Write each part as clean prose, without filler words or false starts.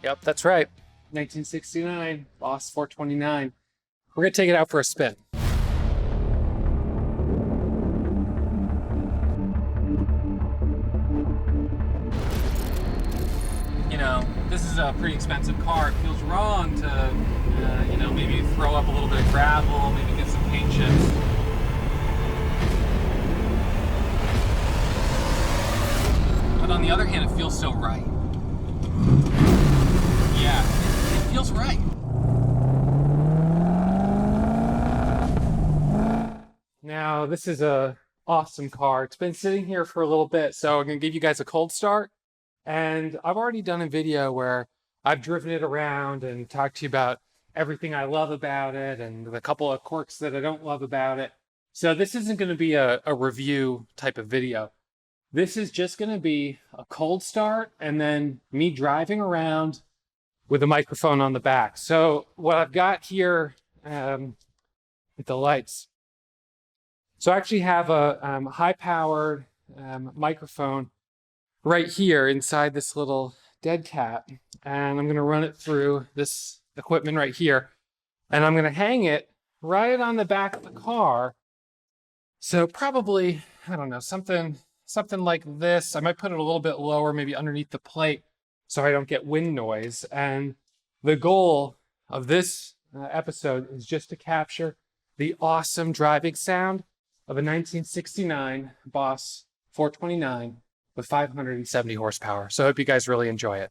Yep, that's right. 1969 Boss 429. We're gonna take it out for a spin. You know, this is a pretty expensive car. It feels wrong to, maybe throw up a little bit of gravel, maybe get some paint chips. But on the other hand, it feels so right. Yeah, it feels right. Now, this is a awesome car. It's been sitting here for a little bit, so I'm gonna give you guys a cold start. And I've already done a video where I've driven it around and talked to you about everything I love about it and the couple of quirks that I don't love about it. So this isn't going to be a review type of video. This is just going to be a cold start and then me driving around with a microphone on the back. So what I've got here with the lights. So I actually have a high-powered microphone right here inside this little dead cat, and I'm going to run it through this equipment right here, and I'm going to hang it right on the back of the car. So probably, I don't know, something like this. I might put it a little bit lower, maybe underneath the plate, so I don't get wind noise. And the goal of this episode is just to capture the awesome driving sound of a 1969 Boss 429 with 570 horsepower. So I hope you guys really enjoy it.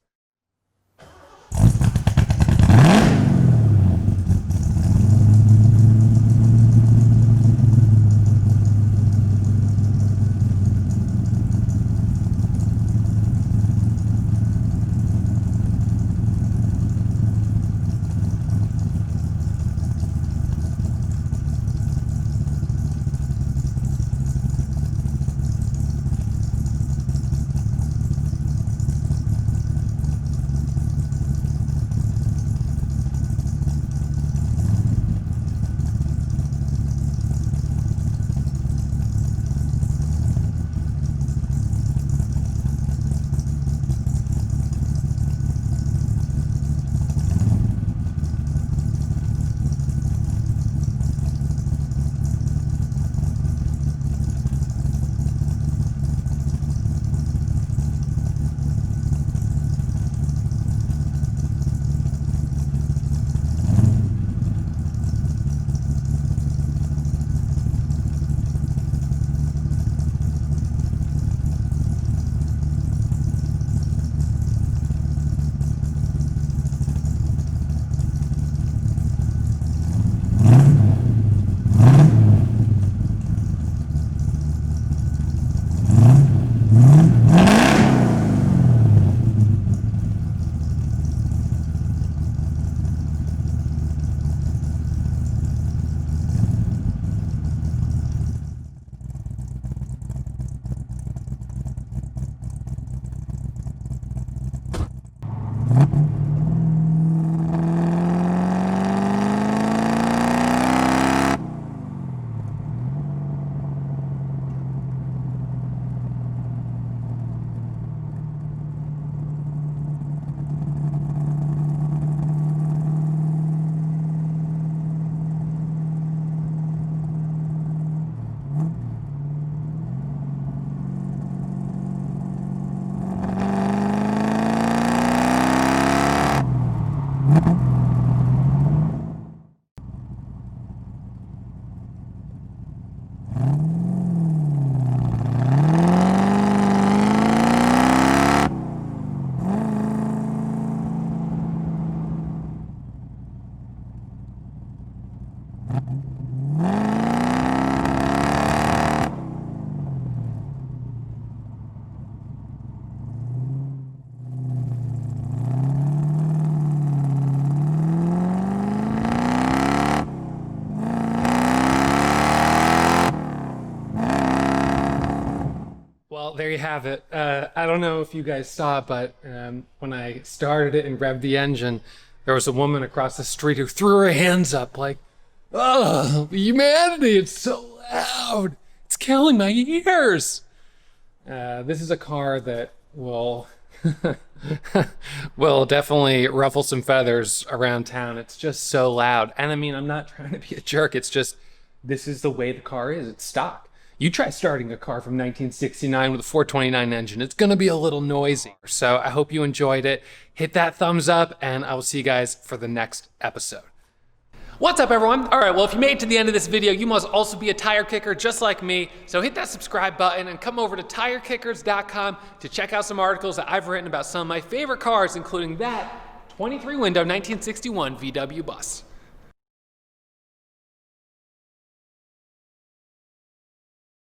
Well, there you have it. I don't know if you guys saw it, but when I started it and revved the engine, there was a woman across the street who threw her hands up like, "Oh, humanity, it's so loud. It's killing my ears." This is a car that will Will definitely ruffle some feathers around town. It's just so loud. And I mean, I'm not trying to be a jerk. It's just, this is the way the car is. It's stock. You try starting a car from 1969 with a 429 engine. It's going to be a little noisy. So I hope you enjoyed it. Hit that thumbs up, and I will see you guys for the next episode. What's up, everyone? All right, well, if you made it to the end of this video, you must also be a tire kicker just like me. So hit that subscribe button and come over to tirekickers.com to check out some articles that I've written about some of my favorite cars, including that 23 window 1961 VW bus.